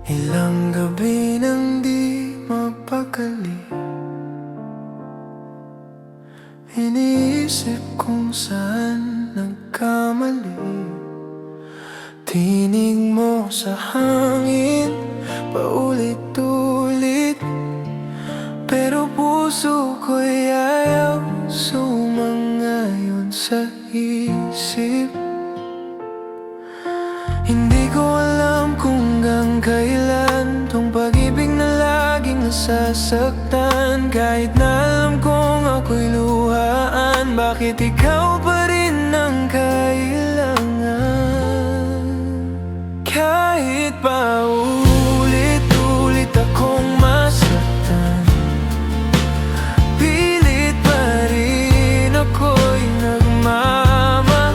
Ilang gabi nang di mapakali, iniisip kung saan nagkamali. Tinig mo sa hangin, paulit-ulit, pero puso ko'y ayaw sumangayon sa isip. Hindi ko alam kung hanggang kailan tong pag-ibig na laging nasasaktan. Kahit na alam kong ako'y luhaan, bakit ikaw pa rin ang kailangan? Kahit pa ulit-ulit akong masaktan, pilit pa rin ako'y nagmamahal.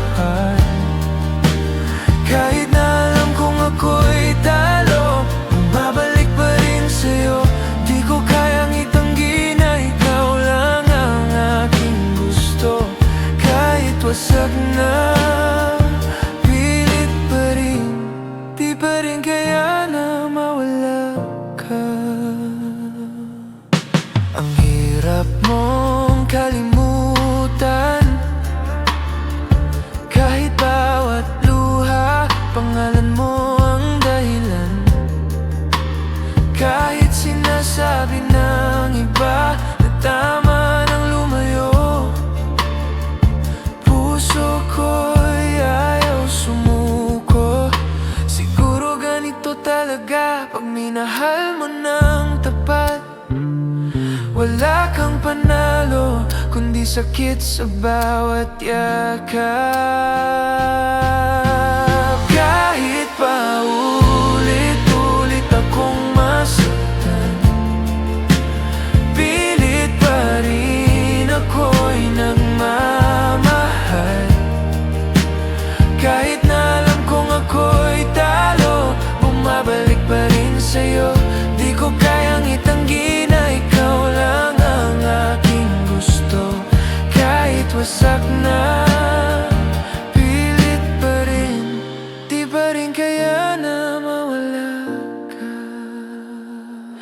Kahit na alam kong ako'y talo, bumabalik pa rin sa'yo. Di ko kayang itanggi na ikaw lang ang aking gusto. Kahit wasak na, pilit pa rin, di pa rin kaya na mawala ka. Ang hirap mong kalimutan, kahit bawat luha, pangalan mo ang dahilan. Kahit sinasabi ng iba na tama nang lumayo, puso ko'y ayaw sumuko. Siguro ganito talaga pag minahal mo ng tapat. Wala kang panalo, kundi sakit sa bawat yakap. Kahit pa ulit-ulit akong masaktan, pilit pa rin ako'y nagmamahal. Kahit na alam kong ako'y talo, bumabalik pa rin sa'yo. Di ko kayang itanggi na ikaw lang ang aking gusto. Kahit wasak na, pilit pa rin, di pa rin kaya na mawala ka.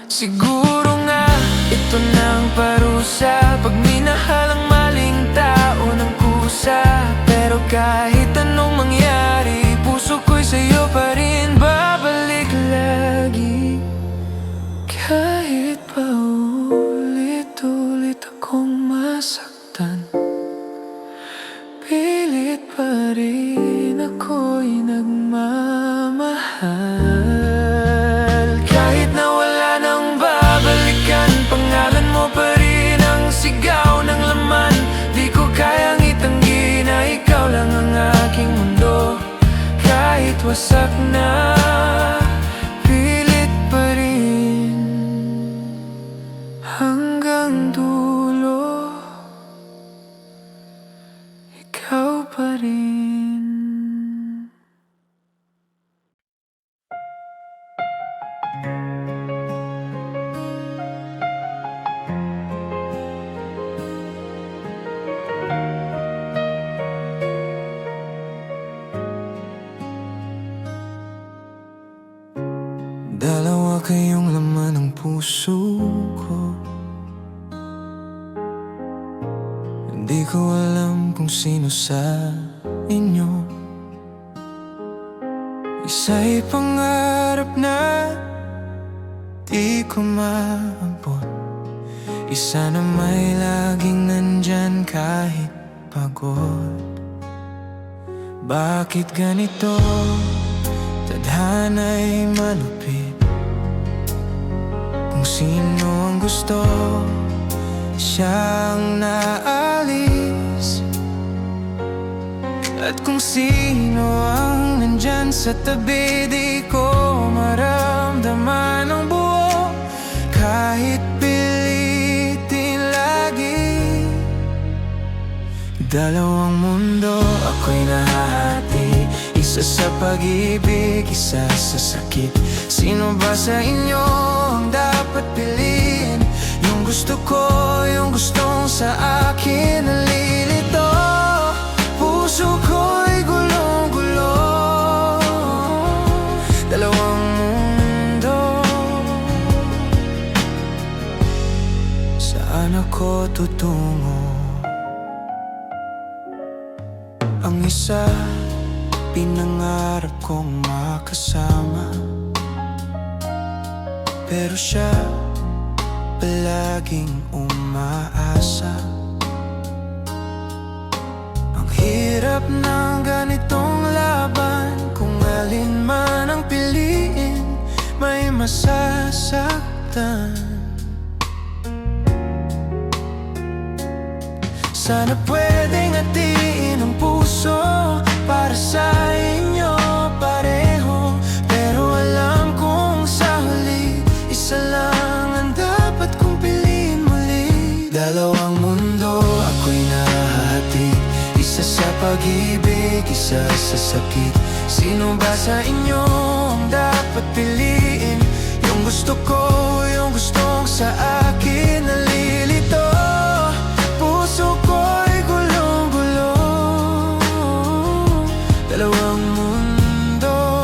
Siguro nga ito na ang parusa, pag minahal ang maling tao ng kusa. Pero kahit anong mangyari, puso ko'y sa'yo pa rin babalik lagi. Kahit pa ulit-ulit akong masaktan, pilit pa rin ako'y nagmamahal. Kahit na wala nang babalikan, pangalan mo pa rin ang sigaw ng laman. Di ko kayang itanggi na ikaw lang ang aking mundo. Kahit wasak na, pilit pa rin, hanggang dulo, ikaw pa rin. Dalawa kayong laman ng puso ko. Hindi ko alam kung sino sa inyo. Isa'y pangarap na di ko maabot, isa na may laging nandyan kahit pagod. Bakit ganito? Tadhana'y malupit. Kung sino ang gusto, siyang naalis. At kung sino ang nandyan sa tabi, di ko maramdaman ang buo. Kahit pilitin lagi, dalawang mundo ako'y nahahati. Isa sa pag-ibig, isa sa sakit. Sino ba sa inyo ang dapat piliin? Yung gusto ko, yung gustong sa akin nalilito. Puso ko'y gulong-gulo, dalawang mundo ako tutungo. Ang isa, pinangarap kong makasama, pero siya palaging umaasa. Ang hirap ng ganitong laban, kung alin man ang piliin, may masasaktan. Sana pwedeng hatiin ang puso para sa inyo pareho, pero alam kong sa huli, isa lang ang dapat kong piliin muli. Dalawang mundo ako'y nahahati, isa sa pag-ibig, isa sa sakit. Sino ba sa inyo ang dapat piliin? Yung gusto ko, yung gustong sa akin nalilito. Puso ko'y gulong-gulo. Dalawang mundo,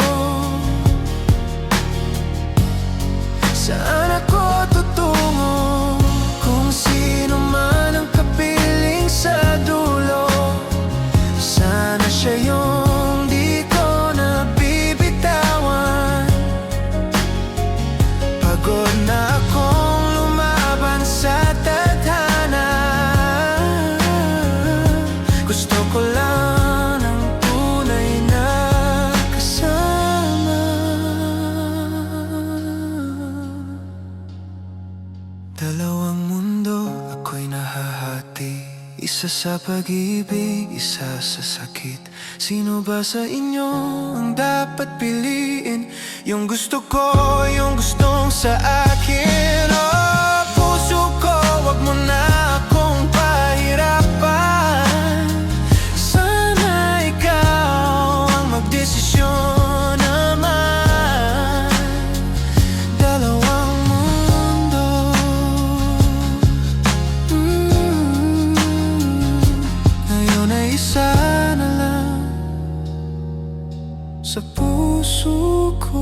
saan ako tutungo? Kung sino man ang kapiling sa dulo, sana siya yung di ko nabibitawan. Pagod na akong lumaban sa tadhana, gusto ko lang ng tunay na kasama. Dalawang mundo ako'y nahahati, isa sa pag-ibig, isa sa sakit. Sino ba sa inyo ang dapat piliin? Yung gusto ko, yung gustong sa akin. Oh, puso ko, wag mo na akong pahirapan. Sana ikaw ang magdesisyon naman. Dalawang mundo, ngayon ay isa na lang sa puso ko.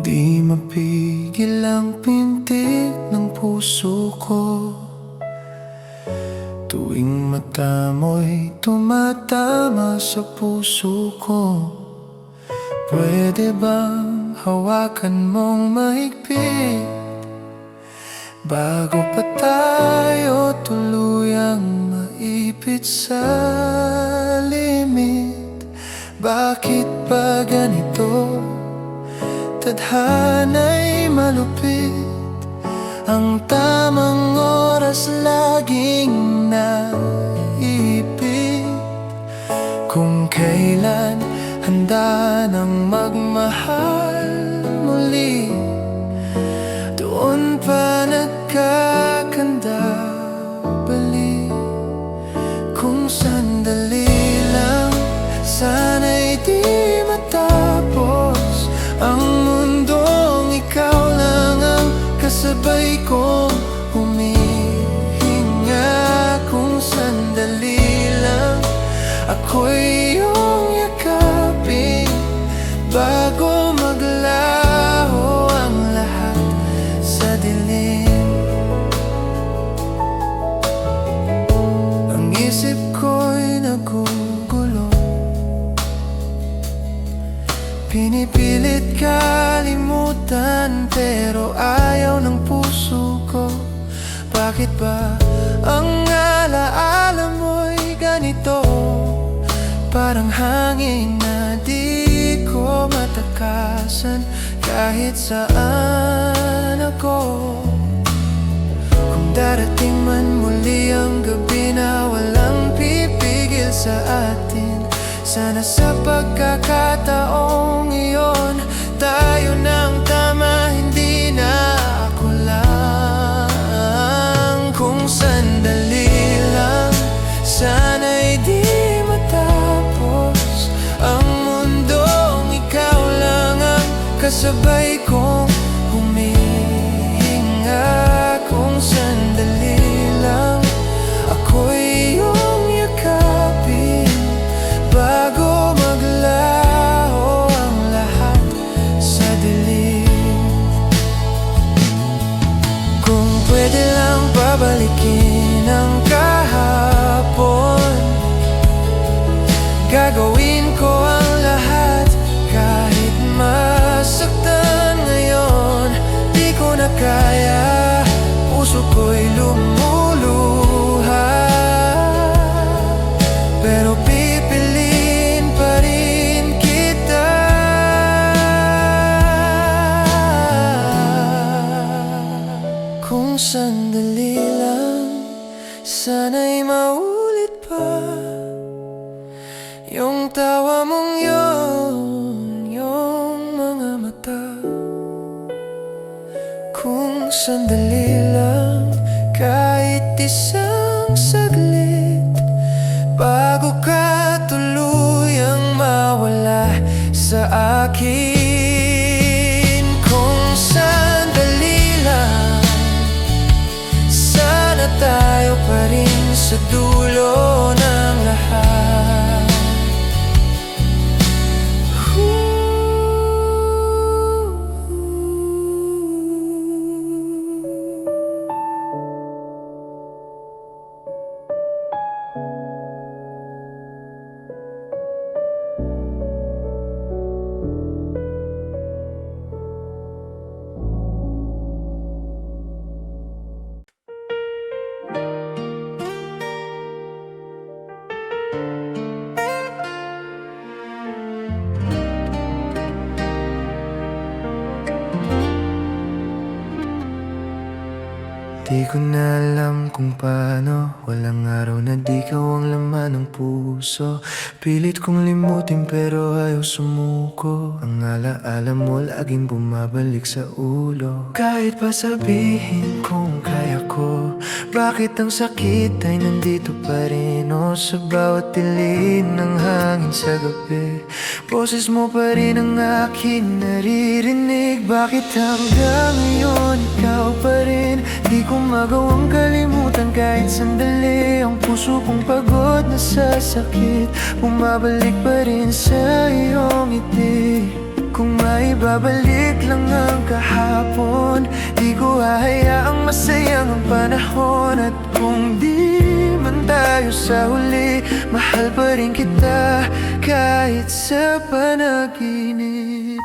Di mapigil ang pintig ng puso ko, tuwing mata mo'y tumatama sa puso ko. Pwede bang hawakan mong mahigpit bago pa tayo tuluyang maipit sa limit? Bakit ba ganito? Tadhana'y malupit, ang tamang oras laging naipit. Kung kailan handa nang magmahal muli, doon pa nagkakandabali. Kung sandali lang, sana'y di matapos ang mundong ikaw lang ang kasabay kong humihinga. Kung sandali lang, ako'y iyong yakapin bago maglaho ang lahat sa dilim. Ang isip ko'y nagugulo, pinipilit kalimutan, pero ayaw ng puso ko. Bakit ba ang alaala mo'y ganito? Parang hangin na di ko matakasan kahit saan ako. Kung darating man muli ang gabi na walang pipigil sa atin, sana sa pagkakataong iyon tayo ng tama, hindi na ako lang. Kung sandali lang, sana'y di matapos ang mundo kasabay kong humihinga. Kung sandali lang ako'y iyong yakapin, bago maglaho ang lahat sa dilim. Kung pwede lang babalikin ang kahapon, gagawin ko ang lahat. Kahit masaktan ngayon, di ko na kaya, puso ko'y lumuluha. Pero pipiliin pa rin kita. Kung sandali lang, sana'y maulit pa yung tawa mong yun, yung mga mata. Kung sandali lang, kahit isang saglit, bago ka tuluyang mawala sa akin. Kung sandali lang, sana tayo pa rin sa dulo ng lahat. Di ko na alam kung paano, walang araw na di ikaw ang laman ng puso. Pilit kong limutin pero ayaw sumuko. Ang alaala mo laging bumabalik sa ulo. Kahit pa sabihin kong kaya ko, bakit ang sakit ay nandito pa rin? O sa bawat dilim ng hangin sa gabi, boses mo pa rin ang aking naririnig. Bakit hanggang ngayon ikaw pa rin? Di ko magawang kalimutan kahit sandali. Ang puso kong pagod na sa sakit, bumabalik pa rin sa iyong ngiti. Kung maibabalik lang ang kahapon, di ko hahayaang masayang ang panahon. At kung di man tayo sa huli, mahal pa rin kita kahit sa panaginip.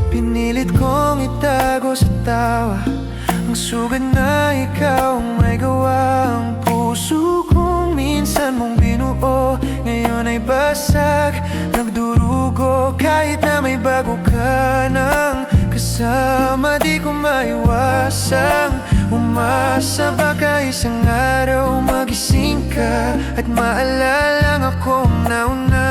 Pinilit kong itago sa tawa ang sugat na ikaw ang may gawa. Ang puso kong minsan mong binuo, ngayon ay basag, nagdurugo. Kahit na may bago ka ng kasama, di ko maiwasang umasa. Baka isang araw magising ka at maalalang akong nauna.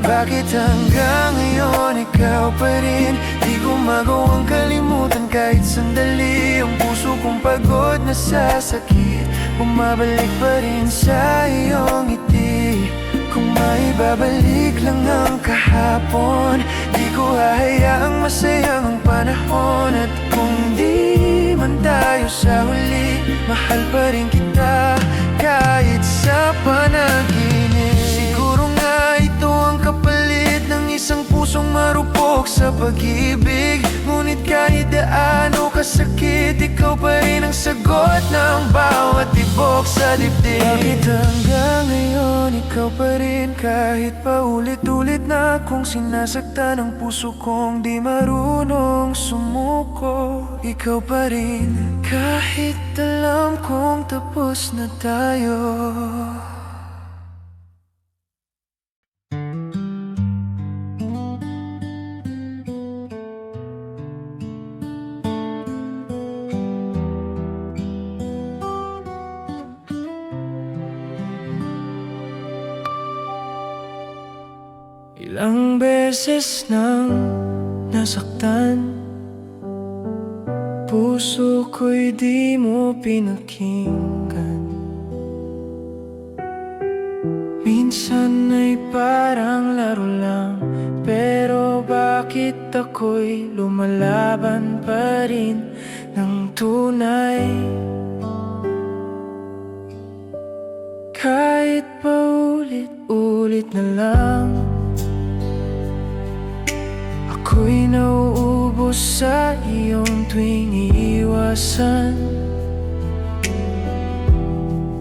Bakit hanggang ngayon ikaw pa rin? Di ko magawang kalimutan kahit sandali. Ang puso kong pagod na sa sakit, bumabalik pa rin sa iyong ngiti. Kung maibabalik lang ang kahapon, di ko hahayaang masayang ang panahon. At kung di man tayo sa huli, mahal pa rin kita kahit sa panaginip. Siguro nga ito ang kapalit ng isang pusong marupok sa pag-ibig. Ngunit kahit gaano kasakit, ikaw pa rin ang sagot ng bawat tibok sa dibdib. Bakit hanggang ngayon ikaw pa rin? Kahit pa ulit-ulit na akong sinasaktan, ang puso kong di marunong sumuko. Ikaw pa rin, kahit alam kong tapos na tayo. Ilang beses nang nasaktan, puso ko'y di mo pinakinggan. Minsan ay parang laro lang, pero Kahit ako'y lumalaban pa rin ng tunay, kahit paulit-ulit na lang, ako'y nauubos sa iyong tuwing iiwasan.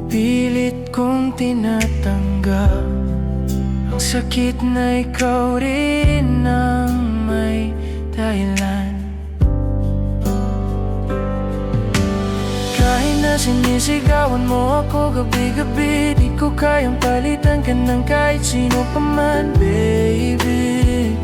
Pilit kong tinatanggap ang sakit na ikaw rin ang may dahilan. Kahit na sinisigawan mo ako gabi-gabi, di ko kayang palitan ka ng kahit sino pa man, baby.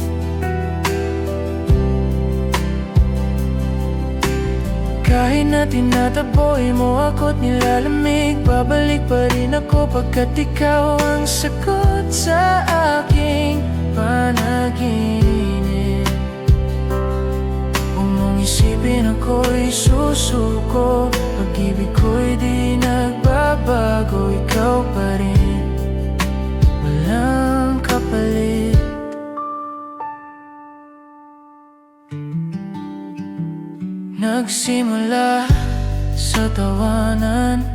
Kahit na tinataboy mo ako't nilalamig, babalik pa rin ako pagkat ikaw ang sagot sa aking panaginip. Huwag mong isipin ako'y susuko, pag-ibig ko'y di nagbabago, ikaw pa rin, walang kapalit. Nagsimula sa tawanan,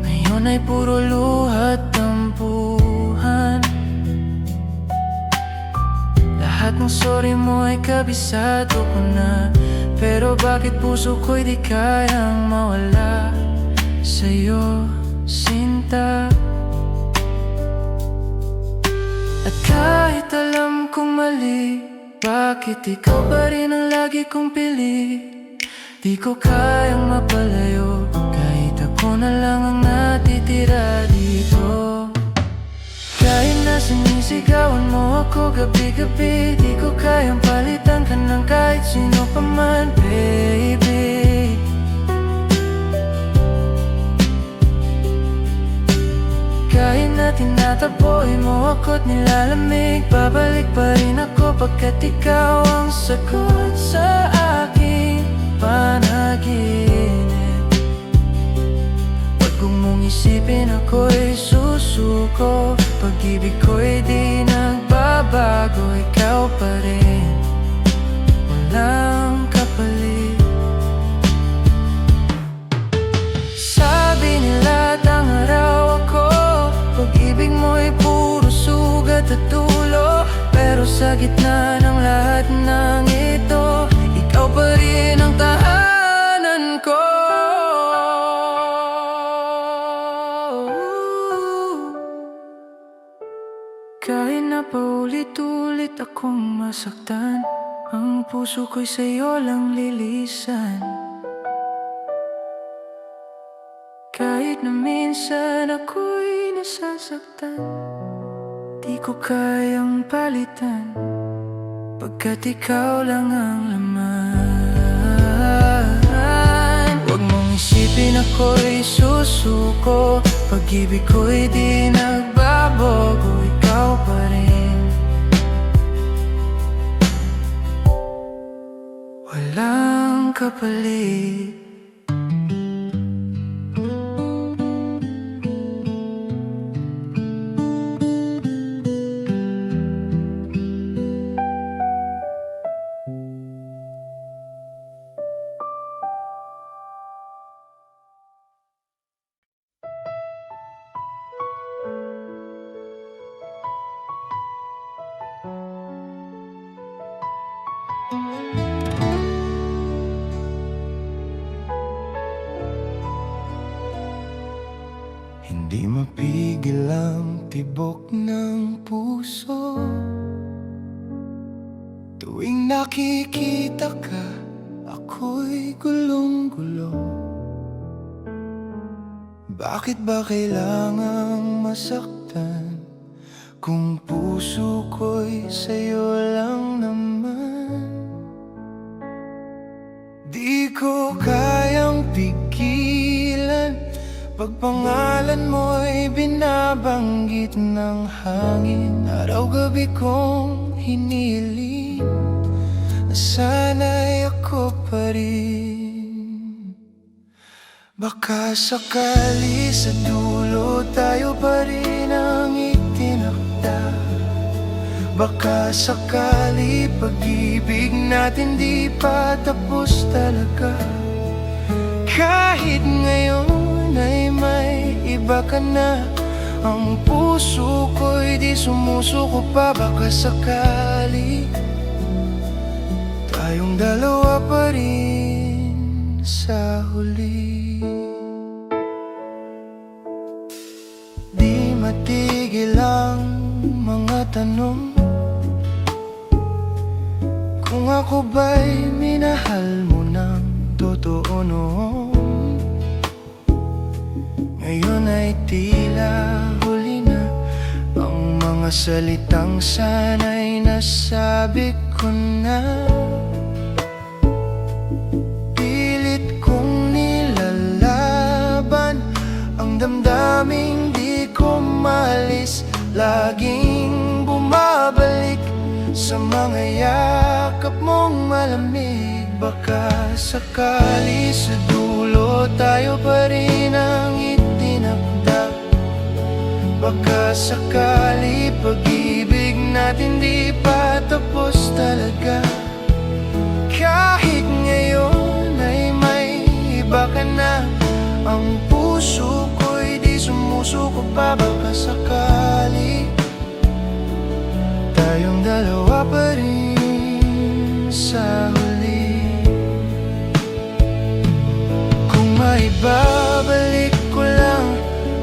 ngayon ay puro luha at tampuhan. Lahat ng sorry mo ay kabisado ko na, pero bakit puso ko'y di kayang mawala sa'yo, sinta. At kahit alam kong mali, bakit ikaw pa rin ang lagi kong pili? Di ko kayang mapalayo, kahit ako na lang ang natitira dito. Kahit na sinisigawan mo ako gabi-gabi, di ko kayang palitan ka ng kahit sino pa man, baby. Kahit na tinataboy mo ako't nilalamig, babalik pa rin ako pagkat ikaw ang sagot sa aking panaginip. Huwag mong isipin ako'y susuko, pag-ibig ko'y di nagbabago, ikaw pa rin, walang kapalit. Sabi nila tangaraw ako, pag-ibig mo'y puro sugat at dulo, pero sa gitna ng lahat ng ito, ikaw pa rin ang tahanan ko. Kahit na paulit-ulit akong masaktan, ang puso ko'y sa'yo lang lilisan. Kahit na minsan ako'y nasasaktan, di ko kayang palitan, pagkat ikaw lang ang laman. Huwag mong isipin ako'y susuko, pag-ibig ko'y di nagbabago, ikaw pa rin, walang kapalit. Hindi mapigil ang tibok ng puso tuwing nakikita ka, ako'y gulong-gulo. Bakit ba kailangang masaktan kung puso ko'y sa'yo lang naman? Di ko kayang pigilan pag pangalan mo'y binabanggit ng hangin. Araw-gabi kong hiniling na sana'y ako pa rin. Baka sakali sa dulo tayo pa rin ang itinakda. Baka sakali pag-ibig natin di pa tapos talaga. Kahit ngayon ay may iba ka na, ang puso ko'y di sumusuko pa. Baka sakali tayong dalawa pa rin sa huli. Di matigil ang mga tanong kung ako ba'y minahal mo ng totoo noon. Ngayon ay tila huli na ang mga salitang sana'y nasabi ko na. Pilit kong nilalaban ang damdaming di ko malis, laging bumabalik sa mga yakap mong malamig. Baka sakali sa dulo tayo pa rin ang itinakda. Baka sakali pag-ibig natin di pa tapos talaga. Kahit ngayon ay may iba ka na, ang puso ko'y di sumusuko pa. Baka sakali tayong dalawa pa rin sa huli. Kung maibabalik ko lang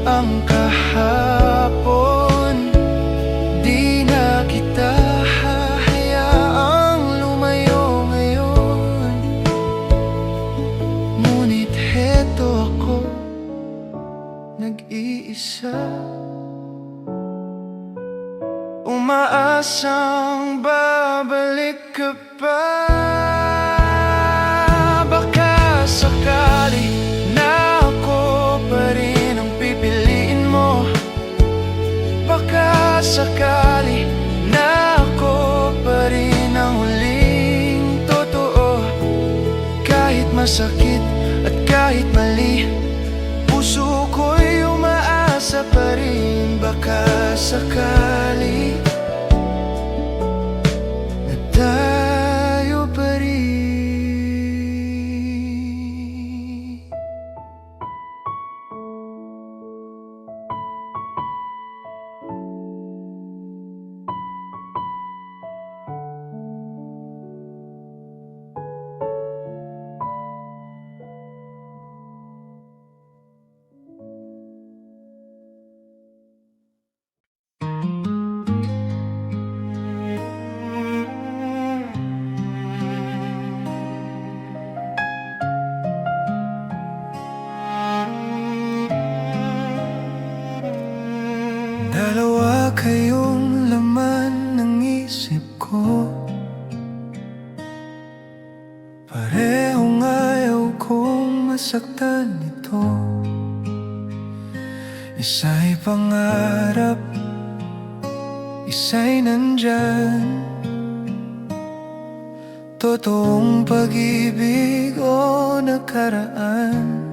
ang kahapon, di na kita hahayaang lumayo ngayon. Ngunit heto ako, nag-iisa, umaasang babalik ka pa. Baka sakali na ako pa rin ang pipiliin mo. Baka sakali na ako pa rin ang huling totoo. Kahit masakit at kahit mali, puso ko'y umaasa pa rin. Baka sakali na tayo pa rin. Dalawa kayong laman ng isip ko, parehong ayaw kong masaktan ito. Isa'y pangarap, isa'y nandyan, totoong pag-ibig o nakaraan.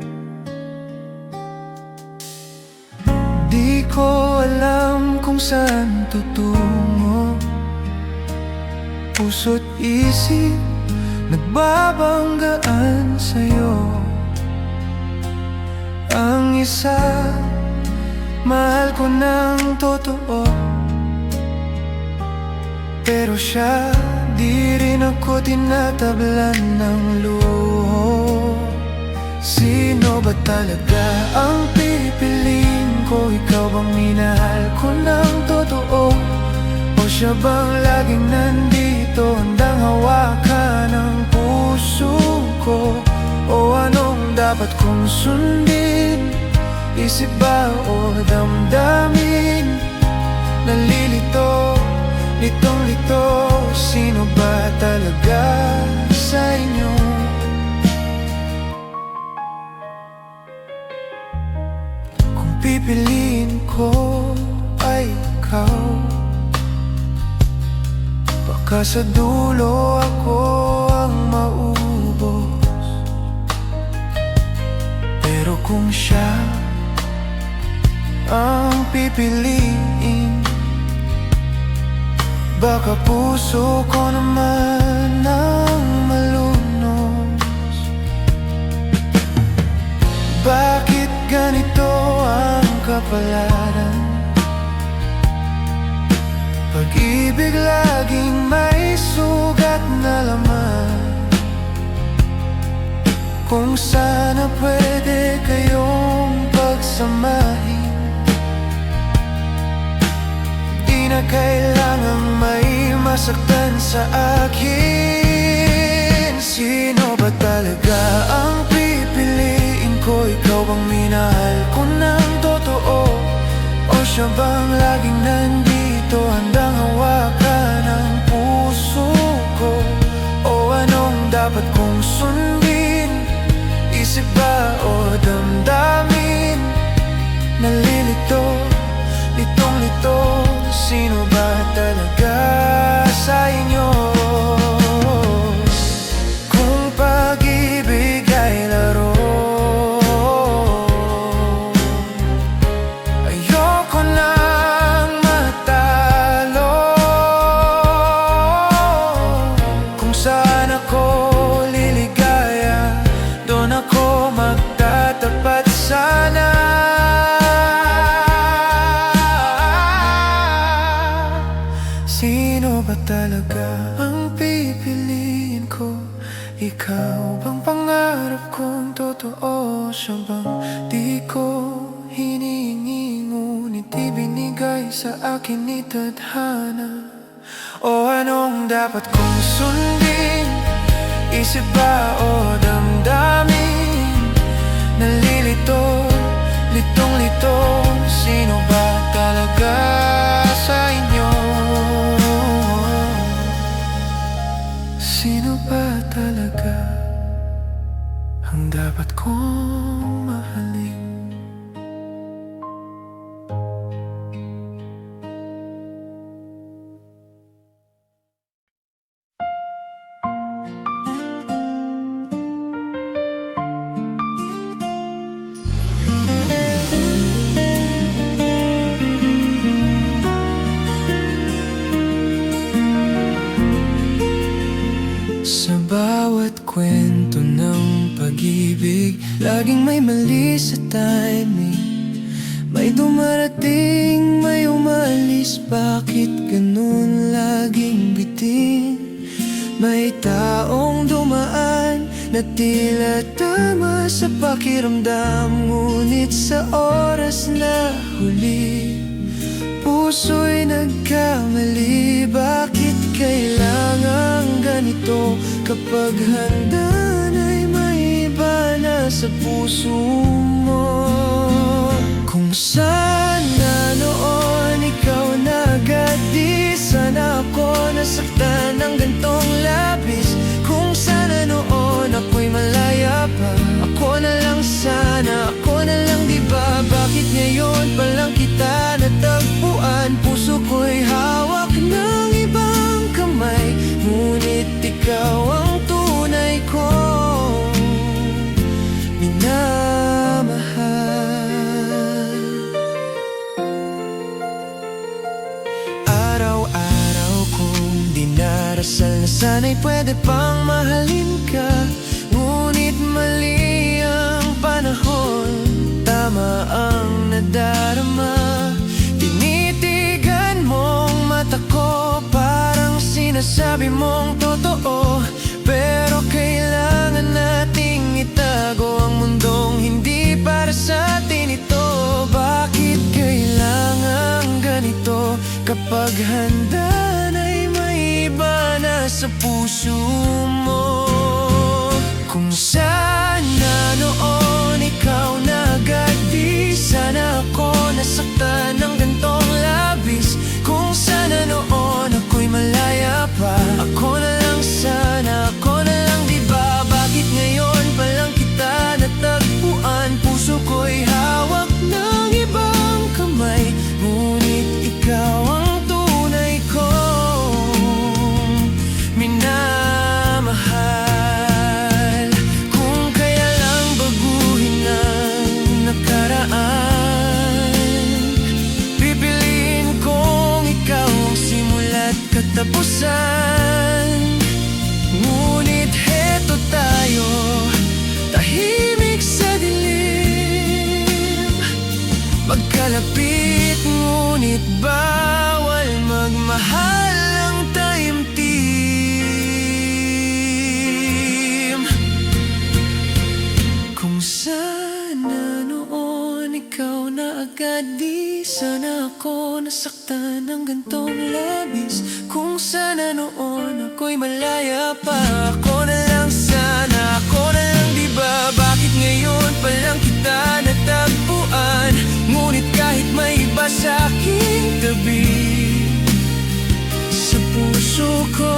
Di ko alam kung saan tutungo, puso't isip nagbabanggaan sa'yo. Ang isa, mahal ko ng totoo, pero siya, di rin ako tinatablan ng luho. Sino ba talaga ang pipiliin ko? Ikaw bang minahal ko ng totoo? O siya bang laging nandito, handang hawakan ang puso ko? O anong dapat kong sundin? Isip ba o damdamin? Nalilito, litong-lito, sino ba talaga sa inyo? Kung pipiliin ko ay ikaw, baka sa dulo ako ang maubos. Pero kung siya ang pipiliin, Baka puso ko naman ang malunos. Bakit ganito ang kapalaran? Pag-ibig laging may sugat na laman. Kung sana pwede kayong pagsamahin, di na kailangang may masaktan sa akin. Sino ba talaga ang pipiliin ko? Ikaw bang minahal ko ng totoo? O siya bang laging nandito, handang hawakan ang puso ko? O anong dapat kong sundin? Isip ba o damdamin? Nalilito, litong-lito, sino ba talaga sa inyo? Kung pag-ibig ay laro, ayoko nang matalo. Kung saan ako liligaya, doon ako magtatapat sana. Sino ba talaga ang pipiliin ko? Ikaw bang pangarap kong totoo? Siya bang di ko hinihingi, ngunit ibinigay sa akin ni tadhana? O anong dapat kong sundin? Isip ba o damdamin? Nalilito, litong-lito, sino ba talaga sa inyo? Sino ba talaga ang dapat kong mahalin? Sa bawat kwento ng pag-ibig, laging may mali sa timing. May dumarating, may umalis, bakit ganun laging bitin? May taong dumaan na tila tama sa pakiramdam, ngunit sa oras na huli, puso'y nagkamali. Bakit kailangan ganito? Kapag handa na'y may iba na sa puso mo. Kung sana noon ikaw na agad, di sana ako nasaktan ng gantong labis. Kung sana noon ako'y malaya pa, ako na lang sana, ako na lang diba? Bakit ngayon pa lang kita natagpuan? Puso ko'y hawak ng ibang kamay, ngunit ikaw ang tunay kong minamahal. Araw-araw kong dinarasal na sana'y pwede pang mahalin ka, ngunit mali ang panahon, tama ang nadarama. Tinitigan mong mata ko, parang sinasabi mong totoo, pero kailangan nating itago ang mundong hindi para sa atin ito. Bakit kailangan ganito? Kapag handa na'y may iba na sa puso mo. Kung sana noon ikaw na agad, di sana ako nasaktan ng gantong labis. Kung sana noon ako'y malaya pa, ako na lang sana, ako na lang diba? Bakit ngayon pa lang kita natagpuan? Puso ko'y hawak ng ibang kamay, ngunit ikaw ang tunay kong minamahal. Kung kaya lang bago katapusan. Ngunit heto tayo, tahimik sa dilim. Magkalapit ngunit bawal magmahal ang taimtim. Kung sana noon ikaw na agad, di sana ako nasaktan ng gantong labis. Kung sana noon ako'y malaya pa, ako na lang sana, ako na lang diba? Bakit ngayon pa lang kita natagpuan? Ngunit kahit may iba sa aking tabi, sa puso ko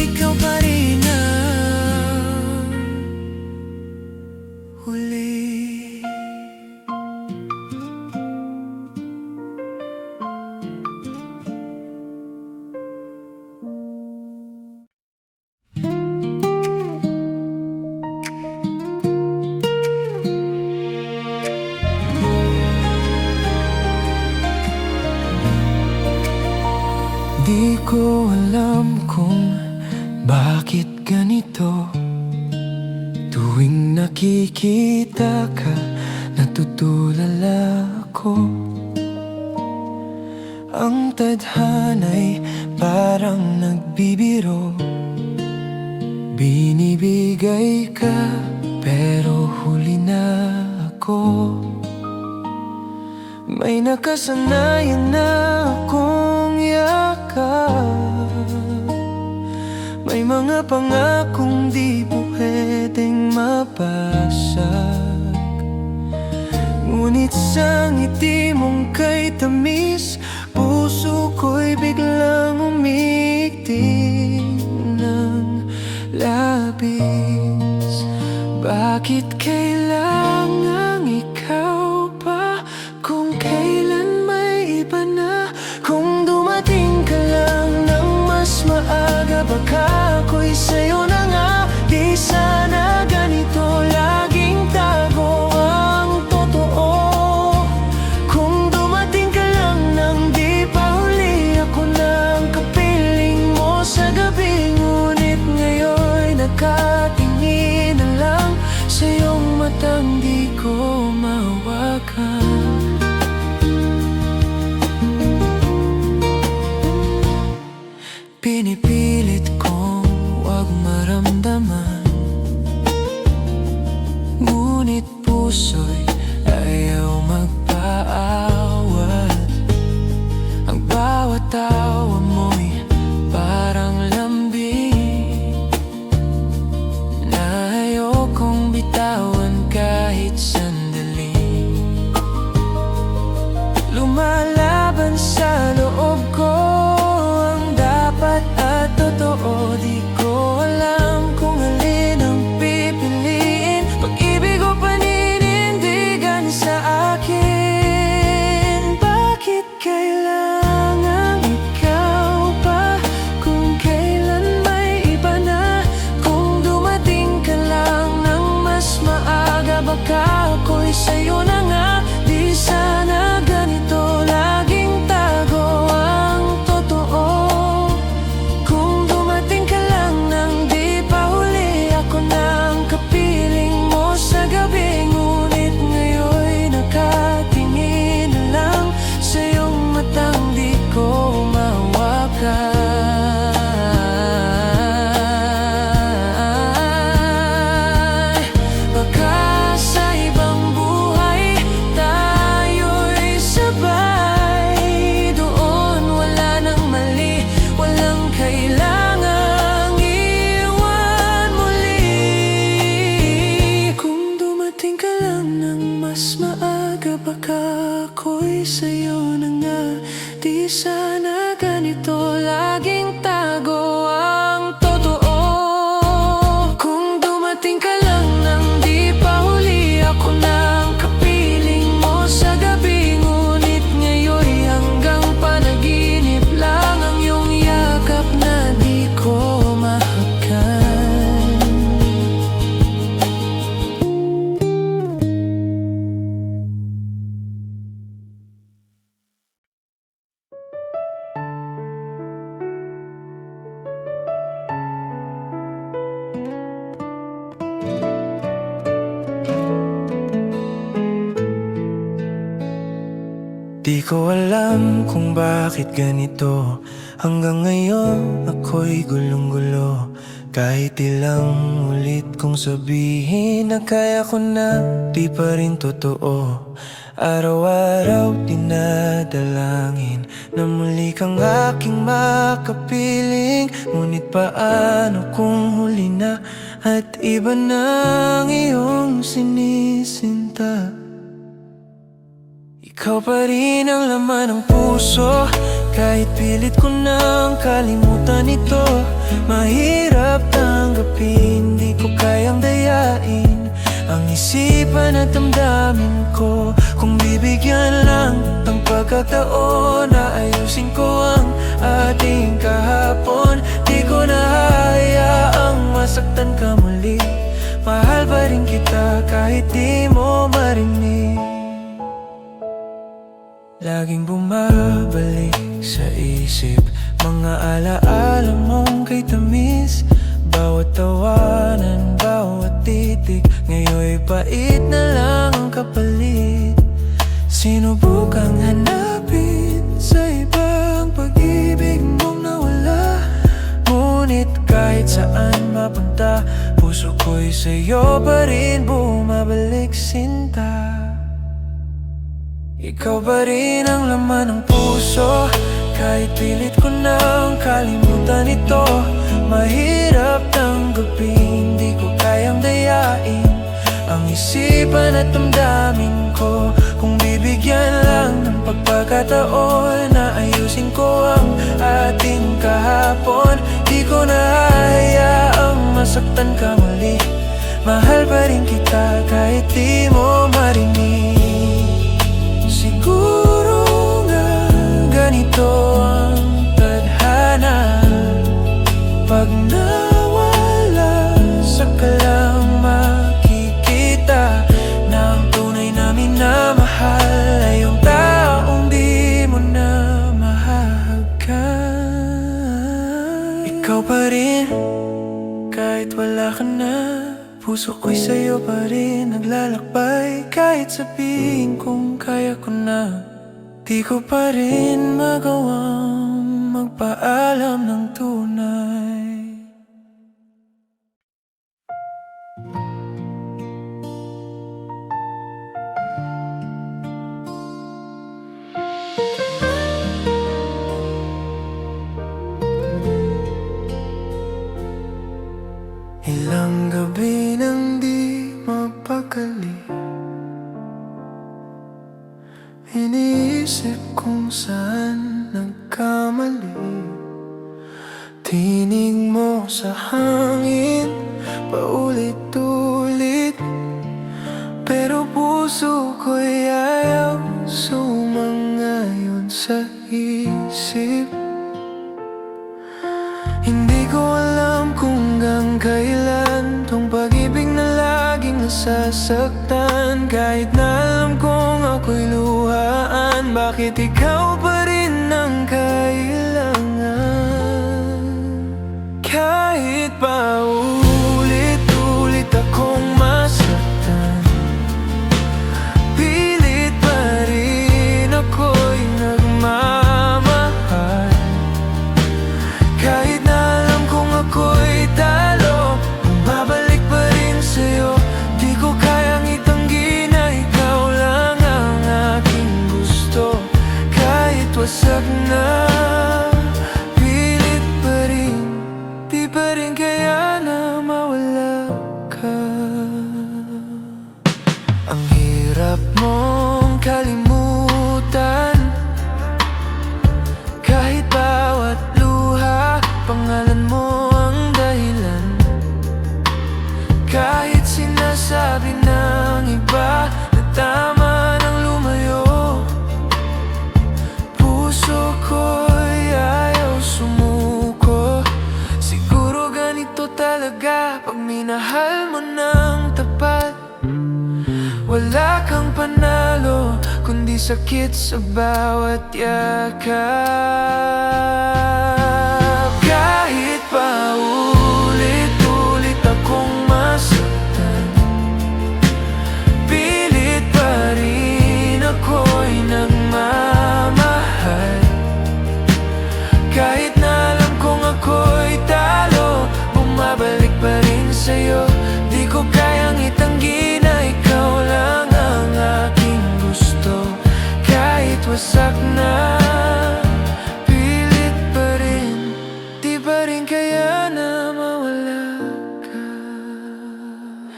ikaw pa rin ang huli. Di ko alam kung bakit ganito. Tuwing nakikita ka, natutulala ako. Ang tadhana'y parang nagbibiro. Binibigay ka, pero huli na ako. May nakasanayan na akong yakap. May mga pangakong di pwedeng mabasag. Ngunit sa ngiti mong kay tamis, puso ko'y biglang umiigting ng labis. Bakit kailangang ikaw pa? Kung kailan may iba na. Kung dumating ka lang ng mas maaga, baka ako'y sa'yo na nga. Di sana ganito, laging tago ang totoo. Kung dumating ka lang ng di pa huli, ako nang kapiling mo sa gabi. Ngunit ngayon nakatingin na lang sa iyong matang di ko mawakan. Pinipilit kong huwag maramdaman, ngunit puso'y ayaw magpaawat. Ang bawat tawa mo'y parang lambing na ayokong bitawan kahit sandali. Lumalaban sa loob ko at totoo, di ko alam kung alin ang pipiliin. Pag-ibig o paninindigan sa akin. Bakit kailangan ikaw pa? Kung kailan may iba na. Kung dumating ka lang ng mas maaga, baka ako'y sa'yo na nga. Di sana ganito, laging tago ang totoo. Baka ako'y sa'yo na nga. Di sana ganito, laging tago ang totoo. Kung dumating ka lang ng di pa huli, ako nang kapiling mo sa gabi. Ngunit ngayon'y hanggang panaginip lang ang iyong yakap na di ko mahakan. Di ko alam kung bakit ganito. Hanggang ngayon ako'y gulong-gulo. Kahit ilang ulit kong sabihin na kaya ko na, di pa rin totoo. Araw-araw dinadalangin na muli kang aking makapiling. Ngunit paano kung huli na at iba na ang iyong sinisinta? Ikaw pa rin ang laman ng puso, kahit pilit ko nang kalimutan ito. Mahirap tanggapin, di ko kayang dayain ang isipan at damdamin ko. Kung bibigyan lang ng pagkataon na ayusin ko ang ating kahapon, di ko na hayaang masaktan ka muli. Mahal pa rin kita kahit di mo marinig. Laging bumabalik sa isip mga alaala mong kay tamis. Bawat tawanan, bawat titig, ngayon'y pait na lang ang kapalit. Sinubukang hanapin sa ibang pag-ibig mong nawala. Ngunit kahit saan mapunta, puso ko'y sa'yo pa rin bumabalik sinta. Ikaw pa rin ang laman ng puso, kahit pilit ko nang kalimutan ito. Mahirap tanggapin, di ko kayang dayain ang isipan at damdamin ko. Kung bibigyan lang ng pagkakataon na ayusin ko ang ating kahapon, di ko na hayaang masaktan ka muli. Mahal pa rin kita kahit di mo marinig. Siguro nga ganito ang tadhana, pag nawala saka lang makikita na ang tunay na minamahal ay yung taong di mo na mahahagkan. Ikaw pa rin kahit wala ka na, puso ko'y sa'yo pa rin naglalakbay. Kahit sabihin kong kaya ko na, di ko pa rin magawang magpaalam ng tunay. Ilang gabi nang di mapakali, iniisip kung saan nagkamali. Tinig mo sa hangin paulit-ulit, pero puso ko'y ayaw sumangayon sa isip. Hindi ko alam kung hanggang kailan tong pag-ibig na laging nasasaktan. Kahit na alam kong ako'y luhaan, bakit ikaw pa rin ang kailangan? Kahit pa ulit-ulit akong masaktan, pilit pa rin ako'y nagmamahal. Kahit na alam kong ako'y talo, bumabalik pa rin sa'yo. Di ko kayang itanggi na ikaw lang ang aking gusto. Kahit wasak na, pilit pa rin, di pa rin kaya na mawala ka. Ang hirap mong kalimutan, kahit bawat luha, pangalan mo ang dahilan. Kahit sinasabi ng iba na tama nang lumayo, puso ko'y ayaw sumuko. Siguro ganito talaga pag minahal mo ng tapat. Wala kang panalo, kundi sakit sa bawat yakap. Kahit pa ulit-ulit akong masaktan, pilit pa rin ako'y nagmamahal. wasak na, pilit pa rin, di pa rin kaya na mawala ka.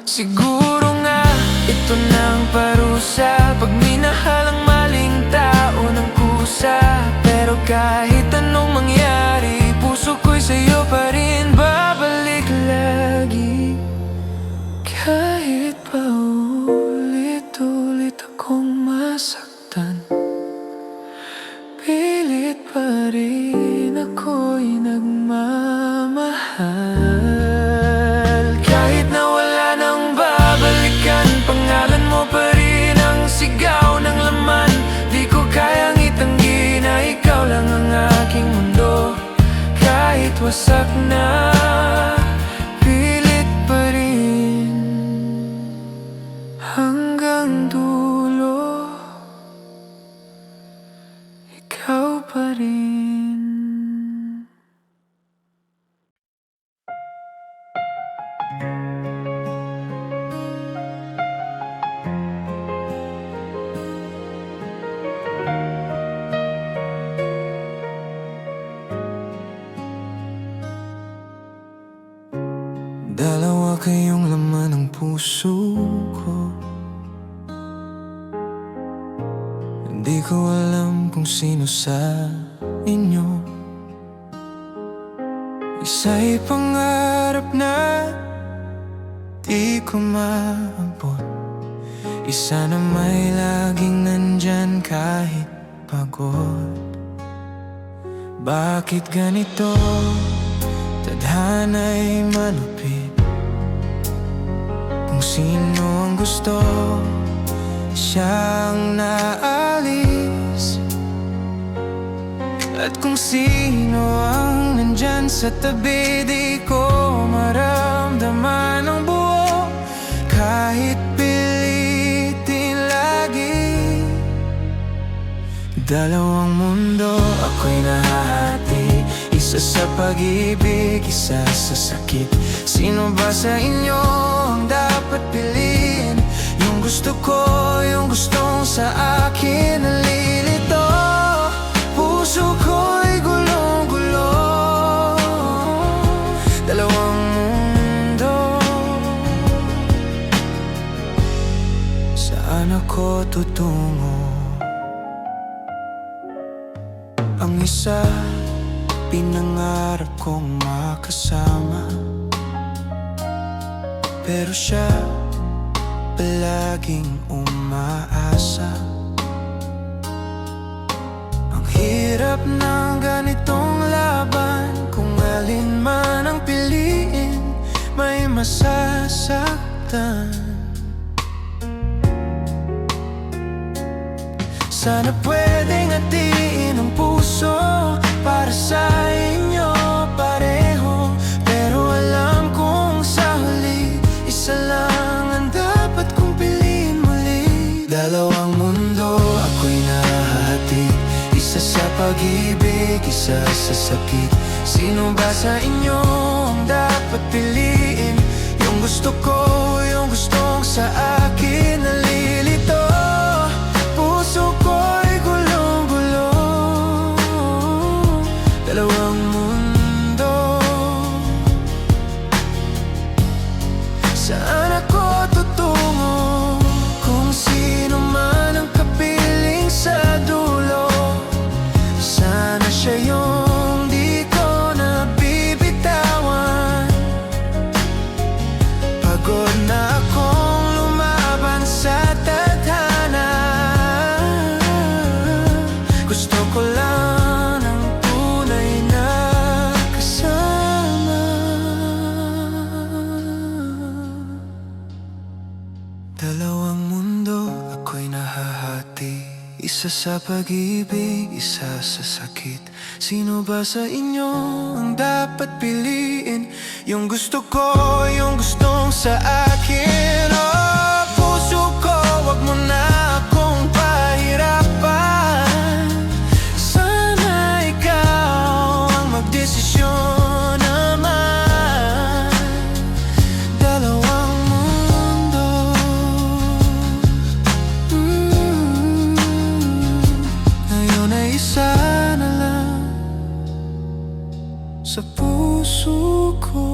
Siguro nga ito na ang parusa, pag minahal ang maling tao ng kusa. Pero kahit anong mangyari, puso ko'y sa'yo pa rin babalik lagi. Kahit pa ulit-ulit akong masaktan, pilit pa rin ako'y nagmamahal. Kahit na wala nang babalikan, pangalan mo pa rin ang sigaw ng laman. Di ko kayang itanggi na ikaw lang ang aking mundo. Kahit wasak na, pilit pa rin, hanggang dulo, ikaw pa rin. Dalawa kayong laman ng puso ko. Hindi ko alam kung sino sa inyo. Isa'y pangarap na di ko maabot, isa na may laging nandyan kahit pagod. Bakit ganito? Tadhana'y malupit. Kung sino ang gusto, siyang naalis. At kung sino ang nandyan sa tabi, di ko maramdaman ang buo, kahit pilitin lagi. Dalawang mundo, ako'y nahahati, isa sa pag-ibig, isa sa sakit. Sino ba sa inyo ang dapat piliin? Yung gusto ko, yung gustong sa akin nalilito. Puso ko'y gulong-gulo. Dalawang mundo, saan ako tutungo? Ang isa, pinangarap kong makasama, pero siya palaging umaasa. Ang hirap ng ganitong laban, kung alin man ang piliin, may masasaktan. Sana pwedeng hatiin ang puso para sa inyo pareho, pero alam kong sa huli, isa lang ang dapat kong piliin muli. Dalawang mundo, ako'y nahahati, isa sa pag-ibig, isa sa sakit. Sino ba sa inyo ang dapat piliin? Yung gusto ko, yung gustong sa akin nalilito. Puso ko'y gulong-gulo. Dalawang mundo, saan ako tutungo? Kung sino man ang kapiling sa dulo, sana siya yung di ko nabibitawan. Pagod na akong lumaban sa tadhana, gusto ko lang ng tunay na kasama. Dalawang mundo, ako'y nahahati, isa sa pag-ibig, isa sa sakit. Sino ba sa inyo ang dapat piliin? Yung gusto ko, yung gustong sa akin. Oh, puso ko, wag mo na akong pahirapan. Sana ikaw ang magdesisyon naman. Dalawang mundo, sa puso ko.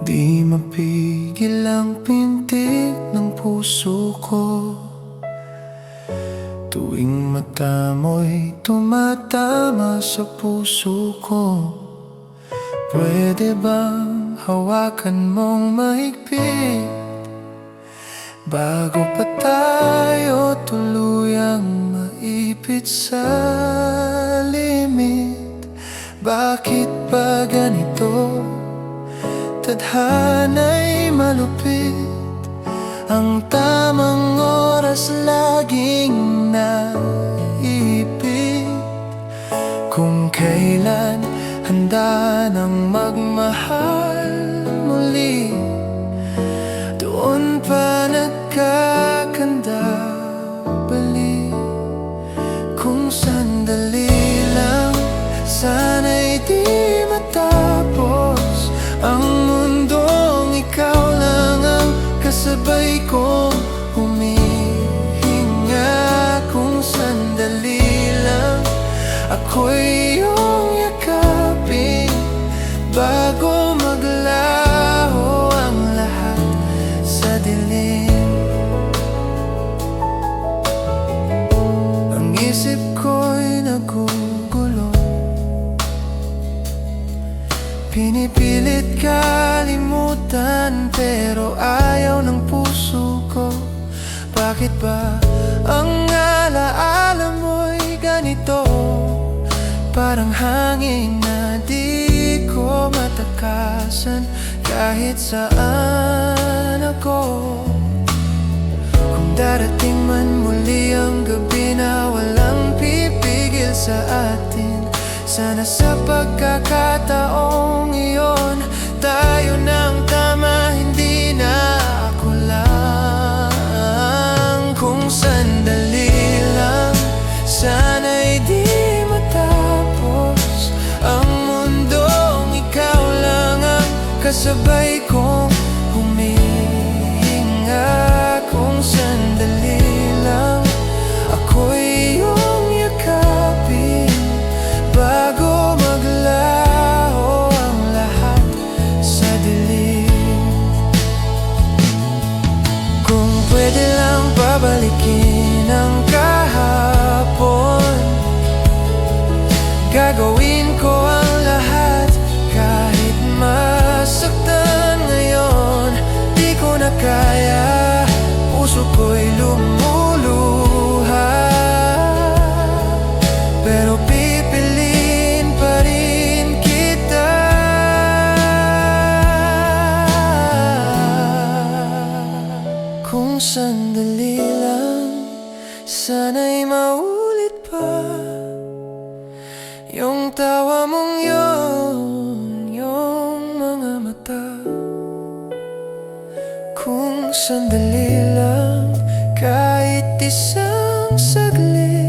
Di mapigil ang pintig ng puso ko tuwing mata mo'y tumatama sa puso ko. Pwede bang hawakan mong mahigpit bago pa tayo tuluyang maipit sa limit? Bakit ba ganito? Tadhana'y malupit, ang tamang oras laging naipit. Kung kailan handa ng magmahal muli, doon pa nagkakanda bali. Kung sandali lang, sana'y di matapos ang mundong ikaw lang ang kasabay kong humihinga. Kung sandali lang, ako'y iyong yakapin bago maglaho ang lahat sa dilim. Ang isip ko'y nagugulo, pinipilit kalimutan pero ayaw ng puso ko. Bakit ba ang alaala mo'y ganito? Parang hangin na di ko matakasan kahit saan ako. Kung darating man muli ang gabi na walang pipigil sa atin, sana sa pagkakataong iyon tayo ng tama, hindi na ako lang. Kung sandali lang, sana'y di matapos ang mundong ikaw lang ang kasabay kong humihinga. Kung sandali lang, ako'y iyong yakapin bago maglaho ang lahat sa dilim. Kung pwede lang babalikin ang kahapon, gagawin ko ang lahat kahit masaktan ngayon. Di ko na kaya, puso ko'y lumuluha, pero pipiliin pa rin kita. Kung sandali lang, sana'y maulit pa yung tawa mong yun, yung mga mata. Kung sandali lang, kahit isang saglit,